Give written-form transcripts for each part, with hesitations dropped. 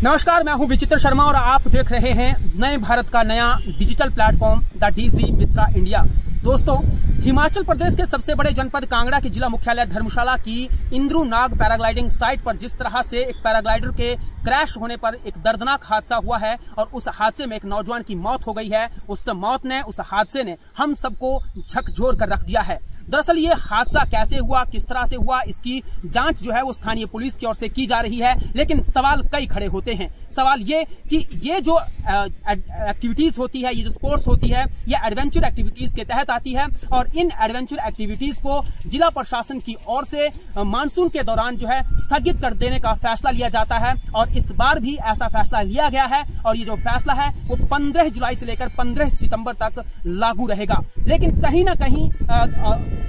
नमस्कार, मैं हूं विचित्र शर्मा और आप देख रहे हैं नए भारत का नया digital platform the DG Mitra India. दोस्तों, हिमाचल प्रदेश के सबसे बड़े जनपद कांगड़ा के जिला मुख्यालय धर्मशाला की इंद्रू नाग पैराग्लाइडिंग साइट पर जिस तरह से एक पैराग्लाइडर के क्रैश होने पर एक दर्दनाक हादसा हुआ है और उस हादसे में एक नौजवान की मौत हो गई है, उस हादसे ने हम सबको झकझोर कर रख दिया है। दरअसल ये हादसा कैसे हुआ, किस तरह से हुआ, इसकी जांच जो है वो स्थानीय पुलिस की ओर से की जा रही है, लेकिन सवाल कई खड़े होते हैं। सवाल ये कि ये जो एक्टिविटीज होती है, ये जो स्पोर्ट्स होती है, ये एडवेंचर एक्टिविटीज के तहत आती है और इन एडवेंचर एक्टिविटीज को जिला प्रशासन की ओर से मानसून के दौरान जो है स्थगित कर देने का फैसला लिया जाता है और इस बार भी ऐसा फैसला लिया गया है और ये जो फैसला है वो 15 जुलाई से लेकर 15 सितंबर तक लागू रहेगा। लेकिन कहीं ना कहीं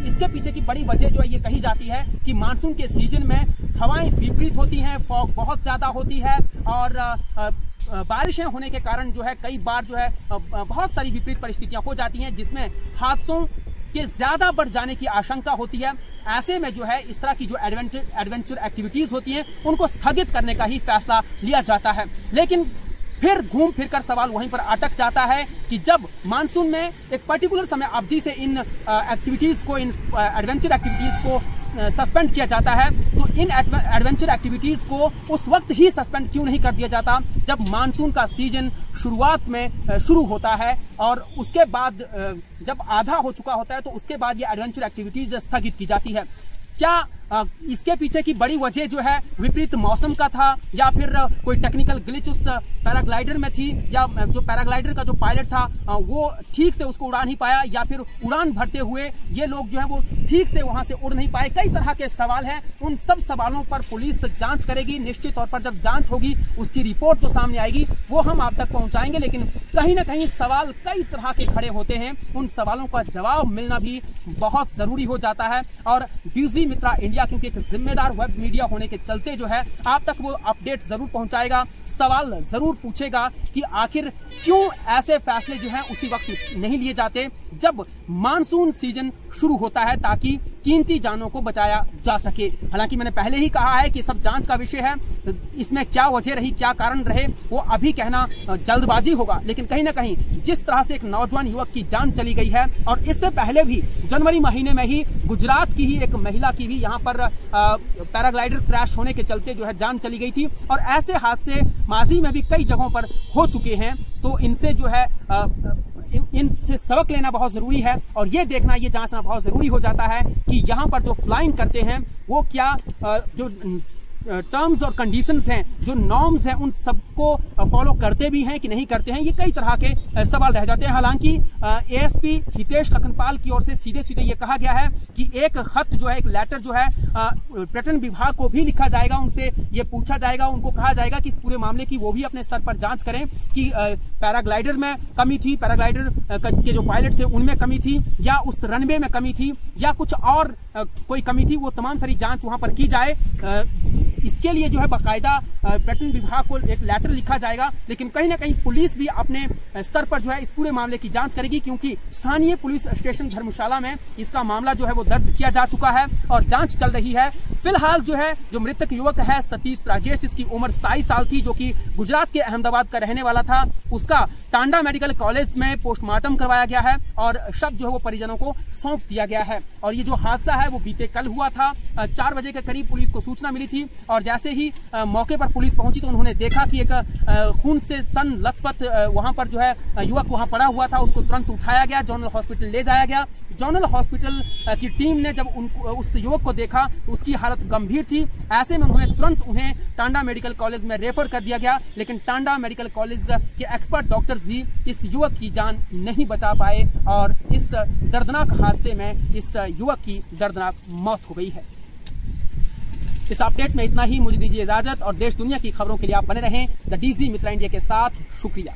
इसके पीछे की बड़ी वजह जो है ये कही जाती है कि मानसून के सीजन में हवाएं विपरीत होती हैं, फॉग बहुत ज्यादा होती है और बारिशें होने के कारण जो है कई बार जो है बहुत सारी विपरीत परिस्थितियां हो जाती हैं जिसमें हादसों के ज्यादा बढ़ जाने की आशंका होती है। ऐसे में जो है इस तरह की जो एडवेंचर एक्टिविटीज होती हैं उनको स्थगित करने का ही फैसला लिया जाता है। लेकिन फिर घूम फिर कर सवाल वहीं पर अटक जाता है कि जब मानसून में एक पर्टिकुलर समय अवधि से इन एक्टिविटीज को, इन एडवेंचर एक्टिविटीज को सस्पेंड किया जाता है, तो इन एडवेंचर एक्टिविटीज को उस वक्त ही सस्पेंड क्यों नहीं कर दिया जाता जब मानसून का सीजन शुरुआत में शुरू होता है और उसके बाद जब आधा हो चुका होता है तो उसके बाद ये एडवेंचर एक्टिविटीज स्थगित की जाती है। क्या इसके पीछे की बड़ी वजह जो है विपरीत मौसम का था या फिर कोई टेक्निकल ग्लिच उस पैराग्लाइडर में थी या जो पैराग्लाइडर का जो पायलट था वो ठीक से उसको उड़ा नहीं पाया या फिर उड़ान भरते हुए ये लोग जो है वो ठीक से वहां से उड़ नहीं पाए। कई तरह के सवाल हैं, उन सब सवालों पर पुलिस जांच करेगी। निश्चित तौर पर जब जांच होगी उसकी रिपोर्ट जो सामने आएगी वो हम आप तक पहुंचाएंगे। लेकिन कहीं ना कहीं सवाल कई तरह के खड़े होते हैं, उन सवालों का जवाब मिलना भी बहुत जरूरी हो जाता है और डीजी मित्रा इंडिया क्योंकि एक जिम्मेदार वेब मीडिया होने के चलते जो है आप तक वो अपडेट जरूर पहुंचाएगा, सवाल जरूर पूछेगा कि आखिर क्यों ऐसे फैसले जो हैं उसी वक्त नहीं लिए जाते जब मानसून सीजन शुरू होता है ताकि कीमती जानों को बचाया जा सके। हालांकि मैंने पहले ही कहा है कि सब जांच का विषय है, इसमें क्या वजह रही, क्या कारण रहे वो अभी कहना जल्दबाजी होगा। लेकिन कहीं ना कहीं जिस तरह से एक नौजवान युवक की जान चली गई है और इससे पहले भी जनवरी महीने में ही गुजरात की ही एक महिला की भी यहाँ पर पैराग्लाइडर क्रैश होने के चलते जो है जान चली गई थी और ऐसे हादसे माजी में भी कई जगहों पर हो चुके हैं। तो इनसे जो है इनसे सबक लेना बहुत जरूरी है और ये देखना, ये जांचना बहुत जरूरी हो जाता है कि यहाँ पर जो फ्लाइंग करते हैं वो क्या जो टर्म्स और कंडीशंस हैं, जो नॉर्म्स हैं, उन सबको फॉलो करते भी हैं कि नहीं करते हैं, ये कई तरह के सवाल रह जाते हैं। हालांकि एएसपी हितेश लखनपाल की ओर से सीधे सीधे ये कहा गया है कि एक खत जो है, एक लेटर जो है पर्यटन विभाग को भी लिखा जाएगा, उनसे ये पूछा जाएगा, उनको कहा जाएगा कि इस पूरे मामले की वो भी अपने स्तर पर जांच करें कि पैराग्लाइडर में कमी थी, पैराग्लाइडर के जो पायलट थे उनमें कमी थी या उस रनवे में कमी थी या कुछ और कोई कमी थी, वो तमाम सारी जांच वहां पर की जाए। इसके लिए जो है बाकायदा पर्यटन विभाग को एक लेटर लिखा जाएगा। लेकिन कहीं ना कहीं पुलिस भी अपने स्तर पर जो है इस पूरे मामले की जांच करेगी क्योंकि स्थानीय पुलिस स्टेशन धर्मशाला में इसका मामला जो है वो दर्ज किया जा चुका है और जांच चल रही है। फिलहाल जो है जो मृतक युवक है सतीश राजेश, जिसकी उम्र 27 साल थी, जो कि गुजरात के अहमदाबाद का रहने वाला था, उसका टांडा मेडिकल कॉलेज में पोस्टमार्टम करवाया गया है और शव जो है वो परिजनों को सौंप दिया गया है। और ये जो हादसा है वो बीते कल हुआ था। 4 बजे के करीब पुलिस को सूचना मिली थी और जैसे ही मौके पर पुलिस पहुंची तो उन्होंने देखा कि एक खून से सन लथपथ वहां पर जो है युवक वहां पड़ा हुआ था। उसको तुरंत उठाया गया, जनरल हॉस्पिटल ले जाया गया। जनरल हॉस्पिटल की टीम ने जब उस युवक को देखा तो उसकी हालत गंभीर थी। ऐसे में उन्होंने तुरंत उन्हें टांडा मेडिकल कॉलेज में रेफर कर दिया गया। लेकिन टांडा मेडिकल कॉलेज के एक्सपर्ट डॉक्टर्स भी इस युवक की जान नहीं बचा पाए और इस दर्दनाक हादसे में इस युवक की दर्दनाक मौत हो गई है। इस अपडेट में इतना ही, मुझे दीजिए इजाजत और देश दुनिया की खबरों के लिए आप बने रहें द डीजी मित्रा इंडिया के साथ। शुक्रिया।